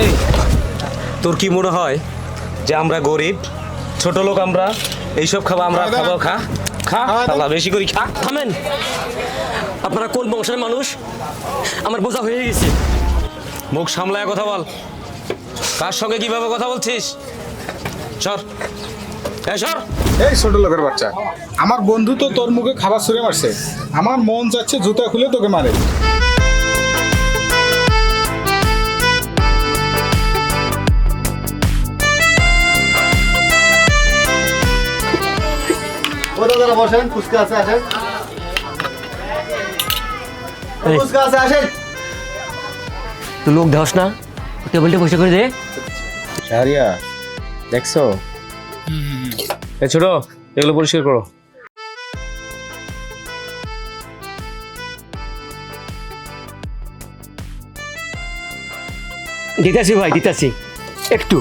এই তোর কি মনে হয় যে আমরা গরিব ছোট লোক, আমরা এইসব খাবো? আমরা খাবো, খা খা খালা বেশি করে খা। থামেন, আপনারা কোন বংশের মানুষ? আমার বোঝা হয়ে গেছে। মুখ সামলায় কথা বল। কার সঙ্গে কিভাবে কথা বলছিস? সর, সর। এই ছোট লোকের বাচ্চা, আমার বন্ধু তো তোর মুখে খাবার ছুঁড়ে মারছে। আমার মন চাচ্ছে জুতা খুলে তোকে মারে। বসেন, ফুচকা আছে, আসেন। ফুচকা আছে, আসেন। তুই লোক দেওয়াস না, টেবিলটা পয়সা করে দে। শাহরিয়া দেখছো? এ ছোট, এগুলো পরিষ্কার করো। দিতাছি ভাই, দিতাছি একটু।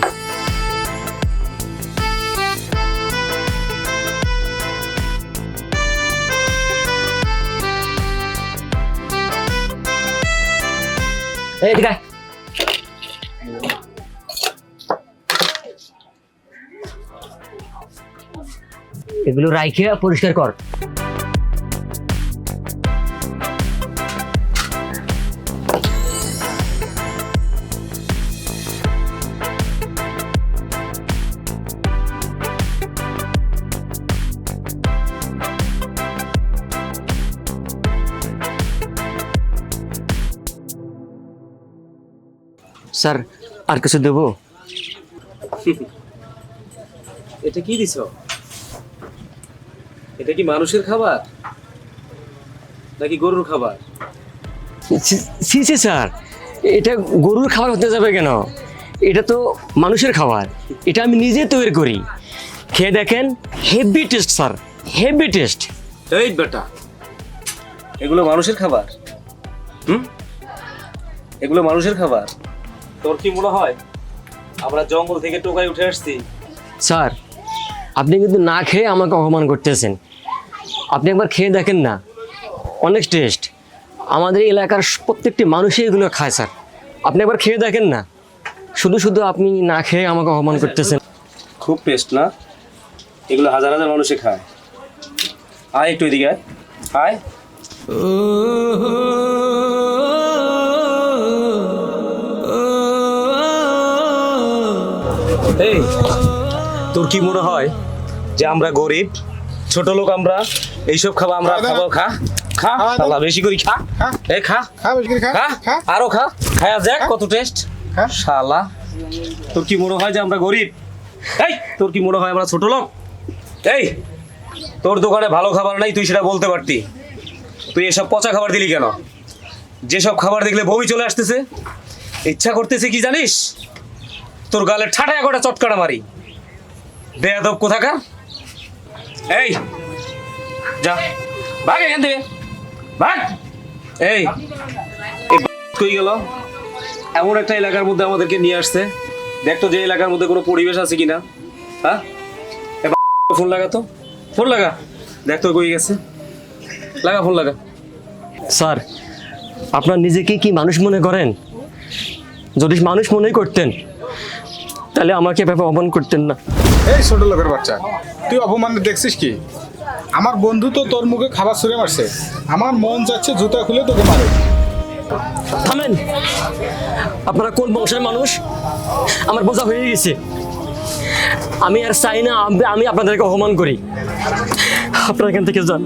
এই ঠিক আছে, এগুলো রাইখে পরিষ্কার কর। স্যার, আর কিছু দেবো? এটা কি দিছ? এটা কি মানুষের খাবার নাকি গরুর খাবার? সি সি স্যার, এটা গরুর খাবার হতে যাবে কেন? এটা তো মানুষের খাবার। এটা আমি নিজে তৈরি করি। খেয়ে দেখেন, heavy taste sir, heavy taste. এই বেটা, এগুলো মানুষের খাবার? এগুলো মানুষের খাবার? তোর কি মনে হয় আমরা জঙ্গল থেকে টোকাই উঠে আসছি? স্যার, আপনি কিন্তু না খেয়ে আমাকে অপমান করতেছেন। আপনি একবার খেয়ে দেখেন না, অনেক টেস্ট। আমাদের এলাকার প্রত্যেকটি মানুষই এগুলো খায় স্যার। আপনি একবার খেয়ে দেখেন না। শুধু শুধু আপনি না খেয়ে আমাকে অপমান করতেছেন। খুব টেস্ট না? এগুলো হাজার হাজার মানুষে খায়। আয় একটু এদিকে আয়, আয়। এই তোর কি মনে হয় যে আমরা গরিব ছোট লোক, আমরা এইসব খাবো? আমরা খাবো, খা খা খালা বেশি করে খা। এই খা খা বেশি করে খা, খা খা। আরো খা, খায়া দেখ কত টেস্ট। খা। শালা, তোর কি মনে হয় যে আমরা গরিব? এই তোর কি মনে হয় আমরা ছোট লোক? এই তোর দোকানে ভালো খাবার নাই, তুই সেটা বলতে পারতি। তুই এসব পচা খাবার দিলি কেন? যেসব খাবার দেখলে বমি চলে আসতেছে, ইচ্ছা করতেছে কি জানিস? তোর গালে ঠাটায় একটা চটকাটা মারি। বেয়াদব কোথাকার। এই যা, ভাগ এখান থেকে, ভাগ। এই কই গেল? এমন একটা এলাকার মধ্যে আমাদেরকে নিয়ে আসছে। দেখতো যে এলাকার মধ্যে কোনো পরিবেশ আছে কিনা। হ্যাঁ, ফোন লাগা তো, ফোন লাগা, দেখতো কই গেছে। লাগা, ফোন লাগা। স্যার, আপনার নিজেকে কি মানুষ মনে করেন? যদি মানুষ মনেই করতেন তাহলে আমাকে এভাবে অপমান করতেন না। এই ছোট লোকের বাচ্চা, তুই অপমান দেখছিস কি? আমার বন্ধু তো তোর মুখে খাবার ছুঁড়ে মারছে। আমার মন চাচ্ছে জুতা খুলে তোকে মারে। থামেন, আপনারা কোন বংশের মানুষ? আমার বোঝা হয়ে গেছে। আমি আর চাই না আমি আপনাদেরকে অপমান করি। আপনারা এখান থেকে যান,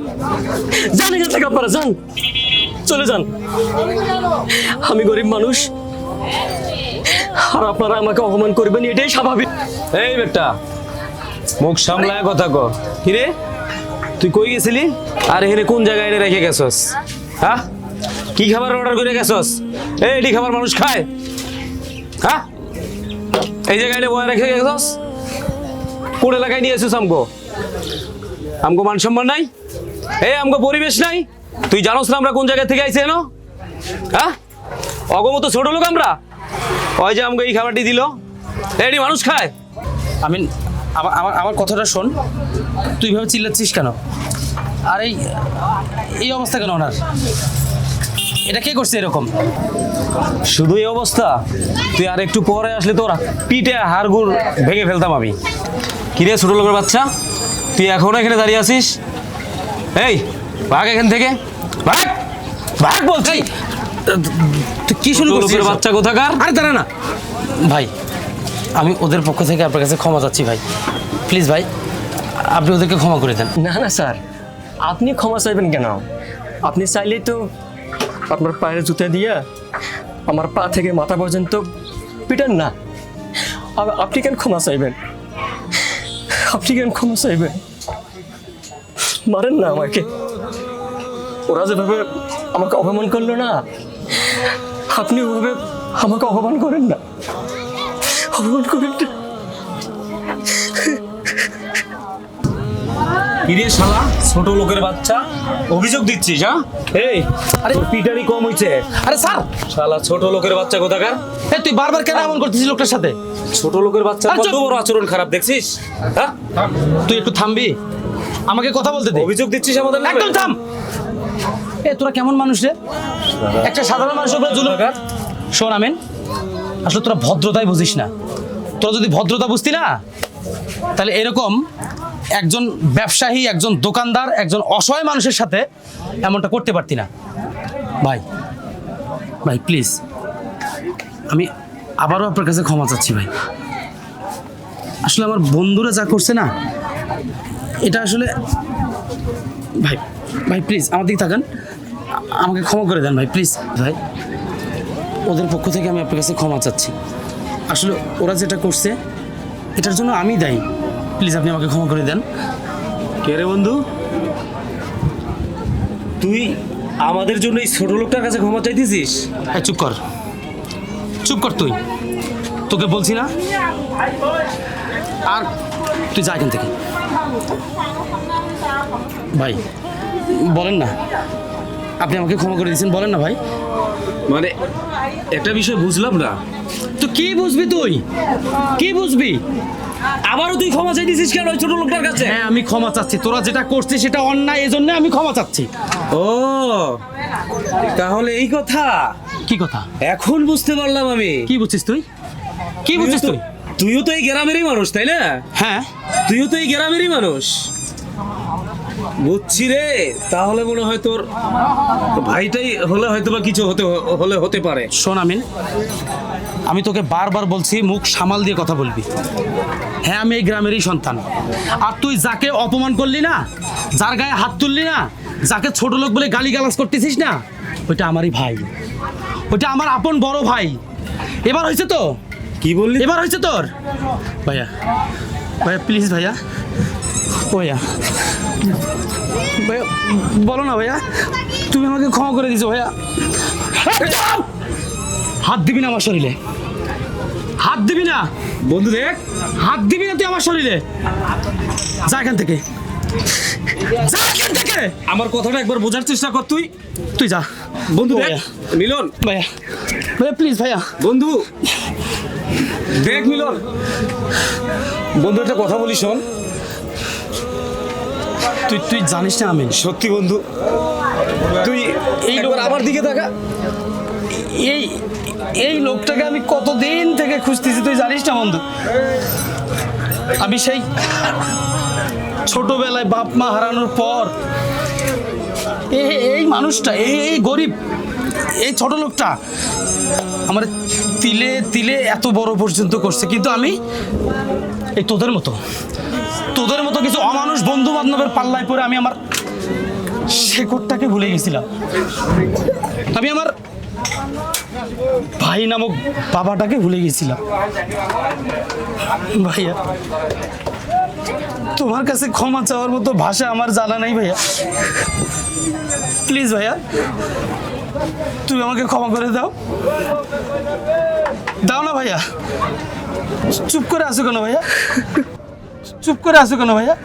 যান এখান থেকে, আপনারা যান, চলে যান। আমি গরিব মানুষ, আর আপনারা আমাকে অপমান করবেন, এটাই স্বাভাবিক। এই বেটা, মুখ সামলায় কথা কর। কিরে, তুই কই গেছিলি? আর এখানে কোন জায়গায় এনে রেখে গেছস? হ্যাঁ, কি খাবার অর্ডার করে গেছস? এটি খাবার মানুষ খায়? হ্যাঁ, এই জায়গায় এনে বয়ে রেখে গেছস? কোন এলাকায় নিয়ে এসেছিস? আমগো মান সম্মান নাই? আমগো পরিবেশ নাই? তুই জানোস না আমরা কোন জায়গা থেকে আইছি এনো? হ্যাঁ, অগমত ছোট লোক আমরা। ওই যে আমগো এই খাবারটি দিল, এটি মানুষ খায়? আমি আমার কথাটা শোন। তুই ভাবে চিল্লাচ্ছিস কেন? আর এই অবস্থা কেন ওনার? এটা কে করছে এরকম? শুধু এই অবস্থা, তুই আর একটু পরে আসলে তোর পিঠে হাড়গুড় ভেঙে ফেলতাম আমি। কিরে ছোট লোকের বাচ্চা, তুই এখনো এখানে দাঁড়িয়ে আছিস? এই ভাগ এখান থেকে, ভাগ ভাগ বলছি। তুই কি শুরু ছোট করছিস? লোকের বাচ্চা কোথাকার? আরে দাঁড়া না ভাই, আমি ওদের পক্ষ থেকে আপনার কাছে ক্ষমা চাচ্ছি ভাই। প্লিজ ভাই, আপনি ওদেরকে ক্ষমা করে দেন। না না স্যার, আপনি ক্ষমা চাইবেন কেন? আপনি চাইলেই তো আপনার পায়ের জুতা দিয়ে আমার পা থেকে মাথা পর্যন্ত পিটান না। আপনি কেন ক্ষমা চাইবেন? আপনি কেন ক্ষমা চাইবেন? মারেন না আমাকে। ওরা যেভাবে আমাকে অপমান করলো না, আপনি ওভাবে আমাকে অপমান করেন না, অপমান করেন না। কিরে শালা ছোট লোকের বাচ্চা, অভিযোগ দিচ্ছিস? হ্যাঁ, এই আরে তোর পিটারি কম হইছে। আরে স্যার, শালা ছোট লোকের বাচ্চা কোথাকার? এই তুই বারবার কেন এমন করতেছিস লোকটার সাথে? ছোট লোকের বাচ্চা আরে কত চুপ! বড় আচরণ খারাপ দেখছিস? হ্যাঁ, তুই একটু থামবি, আমাকে কথা বলতে দে। অভিযোগ দিচ্ছিস আমাদের নামে? একদম থাম। এ তোরা কেমন মানুষ রে? একটা সাধারণ মানুষের উপরে জুলুম। শোন আমিন, আসলে তোরা ভদ্রতাই বুঝিস না। তোরা যদি ভদ্রতা বুঝতি না, তাহলে এরকম একজন ব্যবসায়ী, একজন দোকানদার, একজন অসহায় মানুষের সাথে এমনটা করতে পারতি না। ভাই ভাই প্লিজ, আমি আবারও আপনার কাছে ক্ষমা চাচ্ছি ভাই। আসলে আমার বন্ধুরা যা করছে না, এটা আসলে ভাই ভাই প্লিজ আমার দিকে তাকান, আমাকে ক্ষমা করে দেন ভাই প্লিজ। ভাই ওদের পক্ষ থেকে আমি আপনার কাছে ক্ষমা চাচ্ছি। আসলে ওরা যেটা করছে এটার জন্য আমি দায়ী। প্লিজ আপনি আমাকে ক্ষমা করে দেন। কে রে বন্ধু, তুই আমাদের জন্য এই ছোট লোকটার কাছে ক্ষমা চাইতেছিস? এই চুপ কর, চুপ কর তুই। তোকে বলছি না, আর তুই যা এখান থেকে। ভাই বলেন না, আপনি আমাকে ক্ষমা করে দিয়েছেন, বলেন না ভাই। মানে একটা বিষয় বুঝলাম না। তো কি বুঝবি তুই, কি বুঝবি? আবারও তুই ক্ষমা চাইতেছিস কেন ওই ছোট লোকটার কাছে? হ্যাঁ আমি ক্ষমা চাচ্ছি, তোরা যেটা করছিস সেটা অন্যায়, এজন্য আমি ক্ষমা চাচ্ছি। ও তাহলে এই কথা, কি কথা? এখন বুঝতে পারলাম আমি। কি বুঝছিস তুই, কি বুঝছিস তুই? তুইও তো এই গ্রামেরই মানুষ তাই না? হ্যাঁ তুইও তো এই গ্রামেরই মানুষ, বুঝছি রে। তাহলে মনে হয় তোর ভাইটাই হলে হয়তো বা কিছু হতে পারে। শোন আমিন, আমি তোকে বারবার বলছি মুখ সামাল দিয়ে কথা বলবি। হ্যাঁ আমি এই গ্রামেরই সন্তান, আর তুই যাকে অপমান করলি না, যার গায়ে হাত তুললি না, যাকে ছোট লোক বলে গালিগালাজ করতেছিস না, ওইটা আমারই ভাই, ওইটা আমার আপন বড় ভাই। এবার হয়েছে তো? কি বললি? এবার হয়েছে তোর? ভাইয়া ভাইয়া প্লিজ ভাইয়া, ভাইয়া ভাইয়া বলো না ভাইয়া, তুমি আমাকে ক্ষমা করে দিছো ভাইয়া। হাত দিবি না আমার শরীরে, হাত দিবি না বন্ধু দেখ, হাত দিবি না তুই আমার শরীরে। যা এখান থেকে, যা এখান থেকে। আমার কথাটা একবার বোঝার চেষ্টা কর। তুই তুই যা বন্ধু দেখ, ভাইয়া। মিলন ভাইয়া ভাইয়া প্লিজ ভাইয়া। বন্ধু দেখ, মিলন বন্ধু একটা কথা বলি শোন। তুই তুই জানিস না আমিন, সত্যি বন্ধু, তুই এই একবার আমার দিকে তাকা। এই এই লোকটাকে আমি কতদিন থেকে খুঁজতেছি, তুই জানিস না বন্ধু। আমি সেই ছোটবেলায় বাপ মা হারানোর পর এই মানুষটা, এই গরিব, এই ছোট লোকটা আমার তিলে তিলে এত বড় পর্যন্ত করছে। কিন্তু আমি এই তোদের মতো কিছু অমানুষ বন্ধু বান্ধবের পাল্লায় পড়ে আমি আমার শেকড়টাকে ভুলে গেছিলাম। আমি আমার ভাই নামক বাবাটাকে ভুলে গেছিলাম। ভাইয়া তোমার কাছে ক্ষমা চাওয়ার মতো ভাষা আমার জানা নাই ভাইয়া। প্লিজ ভাইয়া, তুমি আমাকে ক্ষমা করে দাও, দাও না ভাইয়া। চুপ করে আসো কেন ভাইয়া, চুপ করে আসো কেন ভাইয়া?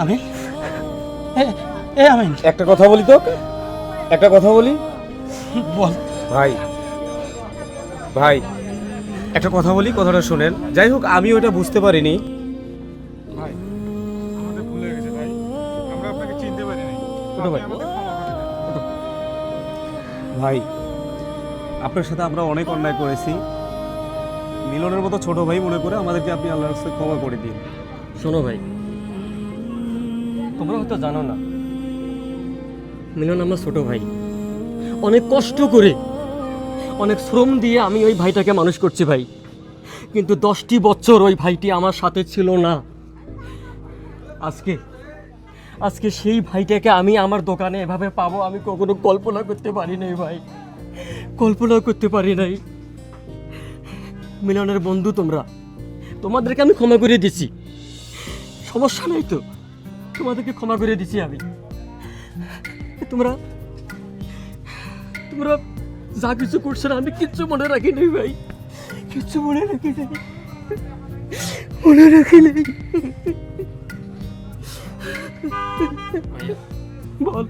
আমিন, এ আমিন, একটা কথা বলি তো, একটা কথা বলি। বল। ভাই ভাই একটা কথা বলি, কথাটা শোনেন। যাই হোক, আমি ওটা বুঝতে পারিনি। ভাই আমাদের ভুল হয়ে গেছে ভাই, আমরা আপনাকে চিনতে পারিনি। ছোট ভাই, আপনি আমাদের ক্ষমা করে দেন। ভাই, আপনার সাথে আমরা অনেক অন্যায় করেছি। মিলনের মতো ছোট ভাই মনে করে আমাদেরকে আপনি আল্লাহর কাছে ক্ষমা করে দিন। শোনো ভাই, তোমরা হয়তো জানো না, মিলন আমার ছোট ভাই। অনেক কষ্ট করে, অনেক শ্রম দিয়ে আমি ওই ভাইটাকে মানুষ করছি ভাই, কিন্তু 10টি বছর ওই ভাইটি আমার সাথে ছিল না। আজকে সেই ভাইটাকে আমি আমার দোকানে এভাবে পাবো আমি কখনো কল্পনা করতে পারি নাই ভাই, কল্পনা করতে পারি নাই। মিলনের বন্ধু তোমাদেরকে আমি ক্ষমা করে দিছি, সমস্যা নাই তো, তোমাদেরকে ক্ষমা করে দিছি আমি। তোমরা যা কিছু করছো না, আমি কিচ্ছু মনে রাখি নাই ভাই, কিচ্ছু মনে রাখি নাই, মনে রাখি নাই। বল,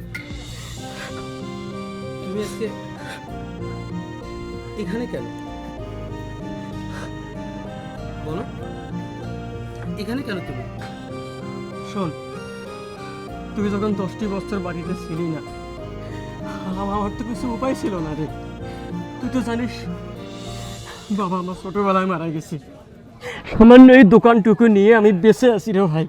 তুমি আজকে এখানে কেন? বলো, এখানে কেন তুমি? শোন, তুই যখন 10টি বছর বাড়িতে ছিলি না, আমার তো কিছু উপায় ছিল না রে। তুই তো জানিস বাবা আমার ছোটবেলায় মারা গেছে, সামান্য এই দোকানটুকু নিয়ে আমি বেঁচে আছি রে ভাই।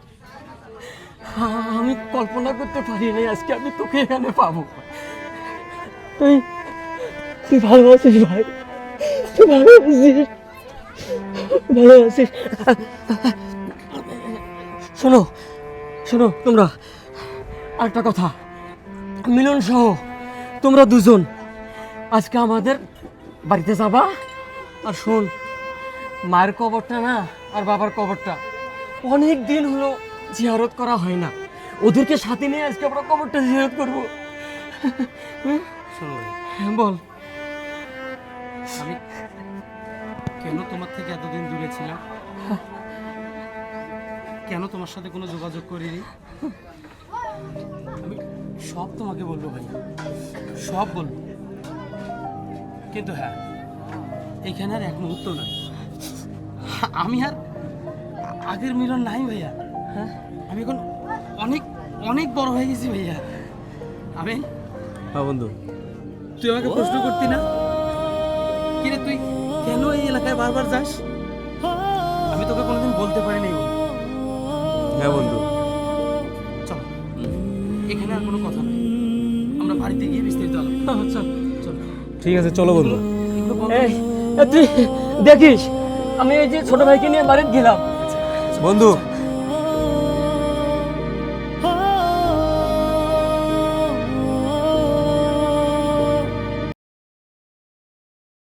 আমি কল্পনা করতে পারি নাই আজকে আমি তোকে এখানে পাবো। তুই ভালো আছিস ভাই? তুই ভালো আছিস? ভালো আছিস? শোনো শোনো, তোমরা একটা কথা, মিলন সহ তোমরা দুজন আজকে আমাদের বাড়িতে যাবা। আর শোন, মায়ের কবরটা না আর বাবার কবরটা অনেক দিন হলো জিয়ারত করা হয় না, ওদেরকে সাথে নিয়ে আজকে আমরা কবরটা জিয়ারত করবো। শোনো ভাই, বল, আমি কেন তোমার থেকে এতদিন দূরে ছিলাম? কেন তোমার সাথে কোনো যোগাযোগ করিনি? আমি সব তোমাকে বলবো ভাই, সব বলবো, কিন্তু হ্যাঁ, এখানে আর এক মুহূর্ত না, আমি আর আগের মিলন নাই ভাইয়া। হ্যাঁ, আমি এখন অনেক অনেক বড় হয়ে গেছি ভাইয়া। আমি হ্যাঁ বন্ধু, তুই আমাকে প্রশ্ন করতি না কিরে তুই কেন এই এলাকায় বারবার যাস? আমি তোকে কোনোদিন বলতে পারিনি বন্ধু। হ্যাঁ বন্ধু, চল, এখানে আর কোনো কথা নেই, আমরা বাড়িতে গিয়ে বিস্তারিত আলোচনা। আচ্ছা চল, ঠিক আছে, চলো বন্ধু। এগুলো বন্ধ এই, তুই দেখিস আমি এই যে ছোট ভাইকে নিয়ে বাড়িতে গেলাম। বন্ধু